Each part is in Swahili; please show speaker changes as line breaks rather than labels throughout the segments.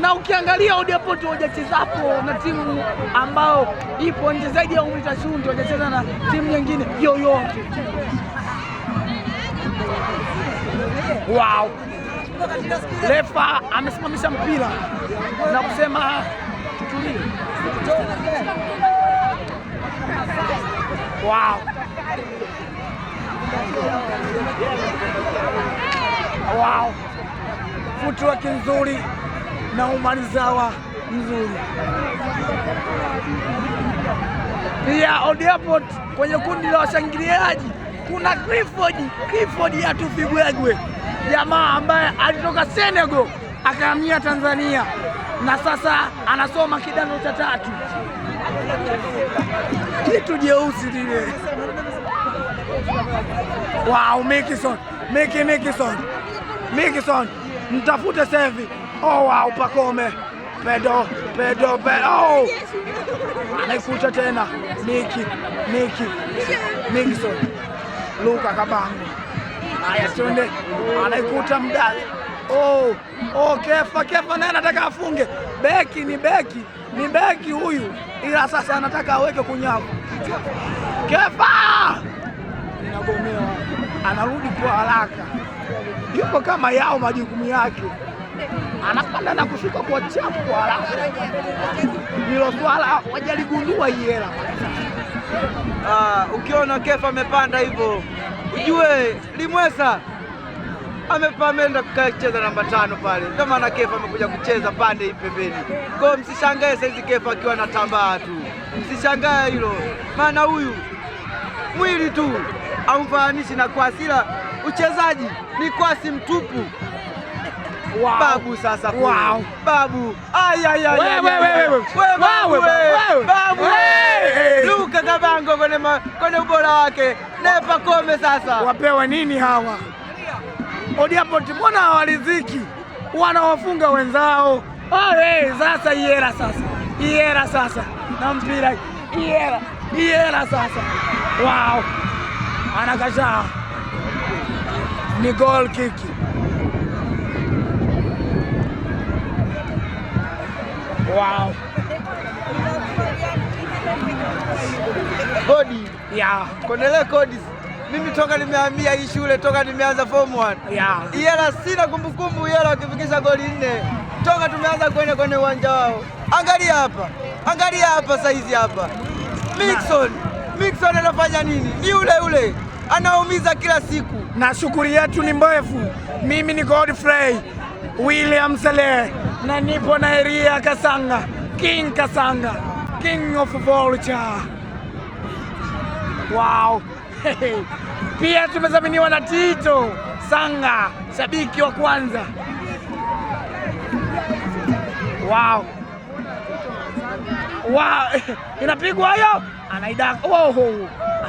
na ukiangalia Old Airport hawajachezapo na timu ambao ipo nje zaidi ya Umita Shunti, hawajacheza na timu nyingine yoyote. Wow. Refa amesimamisha mpira na kusema tutulie. Wow. Wow. Footwork nzuri na umalizawa mzuri. Pia Old Airport kwenye kundi la washangiliaji kuna Clifford Atufigwegwe, jamaa ambaye alitoka Senegal akahamia Tanzania na sasa anasoma kidato cha 3. Kitu jeusi lile. Wow, Mikison, mtafute sevi. Oh wow, Pakome. Pedo. Oh! Anaikuta tena. Mikison. Luka Kabango. Haya twende. Anaikuta Mdali. Oh, Kefa naye anataka afunge. Ni beki huyu. Ila sasa anataka aweke kunyavu. Kefa! Inagomewa. Anarudi kwa haraka. Yupo kama yao majukumu yake. Anapanda na kushuka kwa chapu kwa haraka. Hilo swala wajaligundua hii hela.
Ukiona Kefa amepanda hivyo, ujue Limwesa amepamenda kucheza namba 5 pale. Ndio maana Kefa amekuja kucheza pande hii pembeni. Kwa hiyo msishangae saizi Kefa akiwa anatambaa tu. Msishangae hilo. Maana huyu mwili tu amfananisha na Kwasila, uchezaji ni kwasi mtupu.
Wow.
Babu sasa.
Wow.
Babu. Babu. Luka Kabango kwenye ubora wake. Nepa Kome sasa.
Wapewa nini hawa? Old Airport mbona hawaliziki? Wanawafunga wenzao. Sasa Iera sasa. Na mpira Iera sasa. Wow. Anakasha. Ni goal kick. Wow.
Kodi.
Yeah.
Kondele kodi. Mimi toka nimehamia hii shule, toka nimeanza form 1.
Yeah.
Iela sina kumbukumbu Iela wakifikisha goli 4. Toka tumeanza kwenye uwanja wao. Angalia hapa saizi hapa. Mixon anafanya nini? Ni ule. Anaumiza kila siku.
Na shughuli yetu ni mbovu. Mimi ni Godfrey William Saleh na nipo na Elia Kasanga, King of Vulture. Wow. Pia tumezaminiwa na Tito Sanga, shabiki wa kwanza. Wow. Inapigwa hiyo.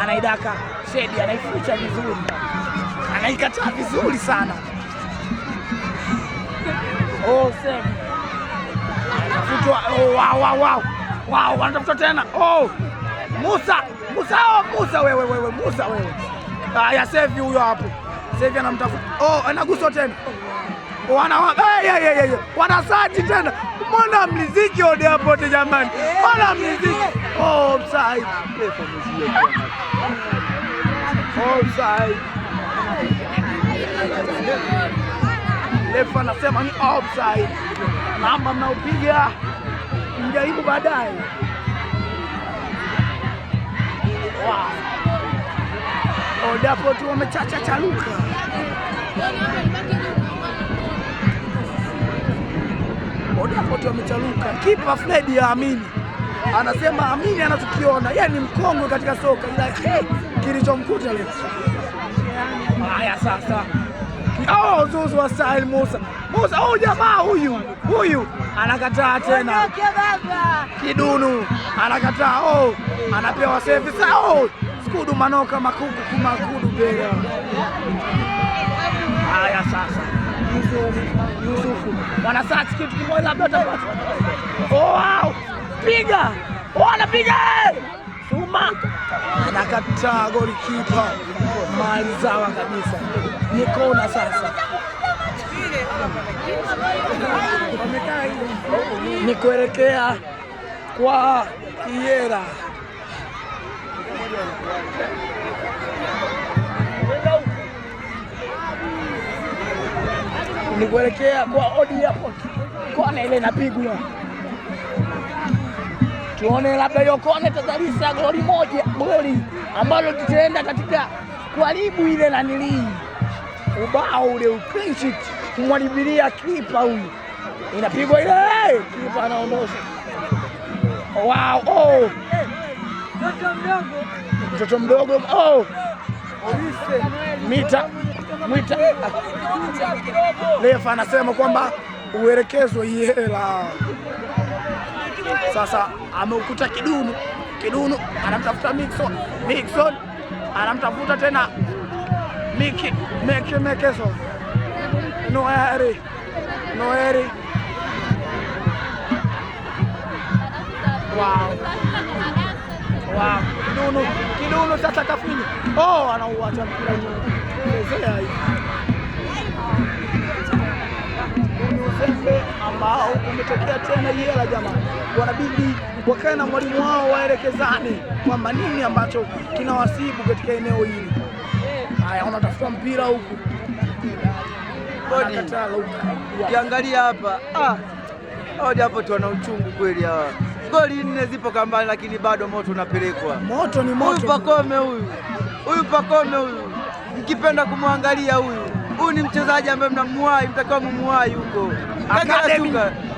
Anaidaka. Shedi anaifucha vizuri. Anaikataa vizuri sana. Save. Wow, wanatafuta tena. Musa wewe. Haya, save huyo hapo. Save anamtafuta. Anagusa tena. Wanasaji tena. Mbona mliziki Old Airport jamani? Mbona mliziki? Offside. Refa anasema ni offside. Namba mnaopiga mjaribu baadaye. Wow. Old Airport wamechacha chaluka. Old Airport wamechaluka. Kipa Fred Amini anasema Amini anatukiona. Yeye ni mkongwe katika soka ila kilichomkuta leo. Haya sasa. Zuzu wa style Musa, jamaa huyu anakataa tena. Kidunu anakataa. Anapewa service. Skudu manoka makudu bega. Haya sasa. Yusufu. Wanasearch kitu kimoja labda utapata. Wow! Piga! Anapiga! Suma. Anakataa golikipa. Mali sawa kabisa. Ni kona sasa. Wamekaa hivi. ni kuelekea kwa Kiera. Ni kuelekea kwa Old Airport. Kona ile inapigwa, tuone labda hiyo kona itazalisha goli ambalo tutaenda katika kuharibu ile nanilii ubao ule clean sheet kumwaribilia kipa huyu. Inapigwa ile, kipa anaondosha. Wow, oh, mtoto mdogo, oh, mwita refa anasema kwamba uelekezwe hela. Sasa ameukuta Kidunu anamtafuta Mixon anamtafuta tena Mekeso Noeri. Wow. Kidunu sasa kafini. Oh, anauacha mpira chezea hivi. Uzembe ambao umetokea tena Yela. Jamani, wanabidi wakae na mwalimu wao waelekezane kwamba nini ambacho kinawasibu katika eneo hili. Haya, wanatafuta mpira huku.
Ukiangalia hapa hapo tu wana uchungu kweli hawa. Goli 4 zipo kambani, lakini bado moto unapelekwa.
Moto ni moto.
Huyu Pakome huyu mkipenda kumwangalia huyu ni mchezaji ambaye mnamuwai, mtakiwa mumuwai huko.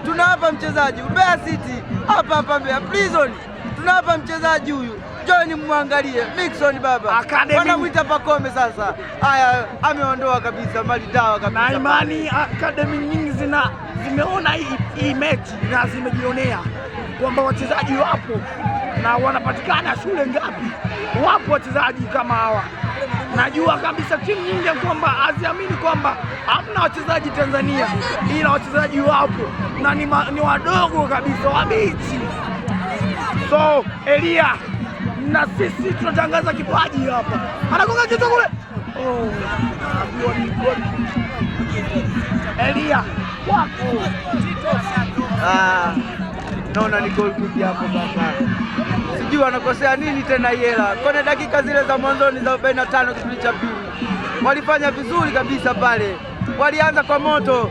Tunawapa mchezaji Mbeya City hapa Mbeya Prison, tunawapa mchezaji huyu. Join mwangalie Mixon baba. Wanamwita Pakome sasa. Haya, ameondoa kabisa mali dawa kabisa.
Na imani academy nyingi zimeona hii mechi na zimejionea kwamba wachezaji wapo na wanapatikana shule ngapi. Wapo wachezaji kama hawa. Najua kabisa timu nyingi kwamba haziamini kwamba hamna wachezaji Tanzania, ila wachezaji wapo na ni wadogo kabisa, wabichi. So Elia, na sisi tunatangaza kipaji hapa. Anagonga kitu kule. Oh, Elia wako.
Naona ni goal kick hapo baba. Sijui wanakosea nini tena Yela. Kwenye dakika zile za mwanzoni za 45 kipindi cha pili walifanya vizuri kabisa pale. Walianza kwa moto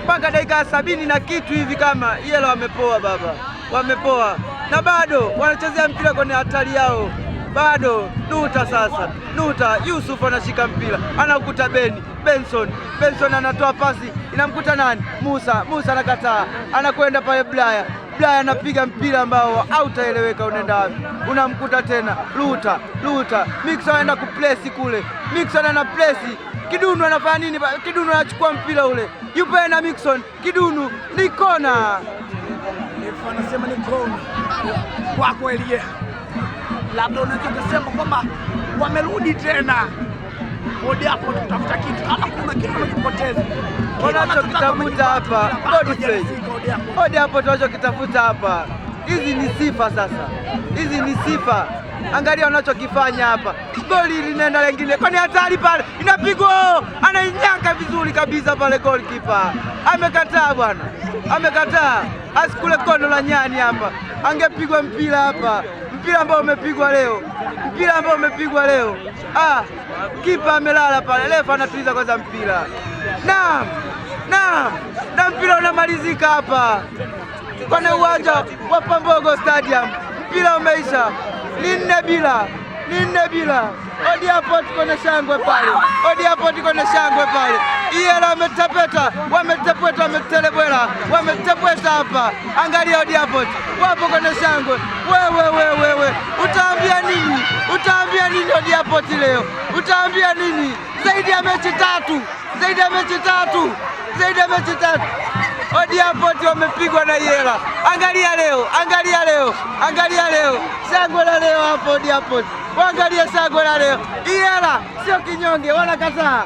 mpaka dakika 70 na kitu hivi, kama Yela wamepoa baba. Wamepoa. Na bado wanachezea mpira kwenye hatari yao. Bado Nuta Yusuf anashika mpira, anakuta Benson anatoa pasi, inamkuta nani? Musa anakataa, anakwenda pale Blaya anapiga mpira ambao hautaeleweka unaenda wapi. Unamkuta tena Luta Mixon anaenda kuplesi kule, Mixon ana plesi. Kidunu anafanya nini? Kidunu anachukua mpira ule, yupo na Mixon. Kidunu ni kona,
anasema ni kona kwako Elie. Labda unaweza kusema kwamba wamerudi tena Old Airport kutafuta kitu, kama kuna kitu wanachopoteza.
Wanachokitafuta hapa Old Airport wanachokitafuta hapa, hizi ni sifa sasa, hizi ni sifa. Angalia wanachokifanya hapa, goli linaenda lengine, kwani hatari pale, inapigwa, anainyaka vizuri kabisa pale. Goalkeeper amekataa bwana, amekataa. Asikule kondo la nyani hapa, angepigwa mpira hapa, mpira ambao umepigwa leo, kipa amelala pale, refa anatuliza kwanza mpira. Naam, na mpira unamalizika hapa kwenye uwanja wa Pambogo Stadium. Mpira umeisha, 4-4 bila. Old Airport kwenye shangwe pale, Yela wametepweta hapa. Angalia Old Airport wapo kwenye shangwe. Wewe utaambia nini Old Airport leo? Utaambia nini? Zaidi ya mechi tatu. Old Airport wamepigwa na Yela. Angalia leo shangwe la leo hapo Old Airport. Waangalie shangwe la leo. Yela sio kinyonge, wanakataa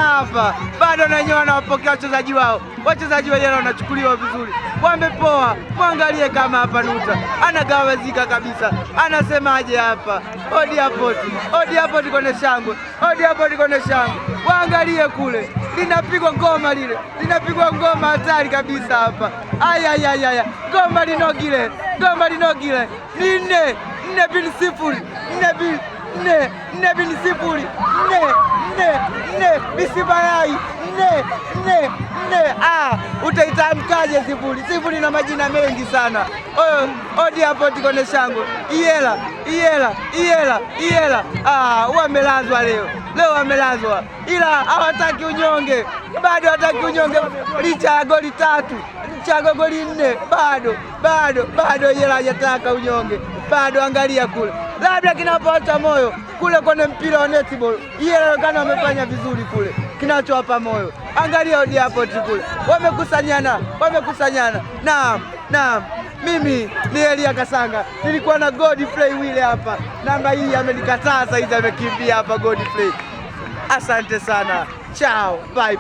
hapa. Bado na wenyewe wanawapokea wachezaji wao. Wachezaji wa Yela wanachukuliwa vizuri, wamepoa. Mwangalie kama hapa Nuta anagawazika kabisa, anasemaje hapa? Old Airport kwenye shangwe, Waangalie kule linapigwa ngoma lile, linapigwa ngoma hatari kabisa hapa. Aya, goma linogile, goma linogile. Ni 4-0, 4-0, 4 Bisibayai 4. Utaitamkaje sifuri na majina mengi sana. Odi hapo tikone shango. Iela. Wamelazwa leo wamelazwa, ila hawataki unyonge, bado hawataki unyonge, licha ya goli 3, licha ya goli 4, bado Iela hajataka unyonge, bado. Angalia kule, labda kinapata moyo kule kwenye mpira wa netball, Iela kana wamefanya vizuri kule, kinachowapa moyo. Angalia Odi hapo kule, wamekusanyana. Naam. Mimi ni Elia Kasanga, nilikuwa na Godfrey Wile hapa. Namba hii amenikataa saizi, amekimbia hapa Godfrey. Asante sana, ciao, bye.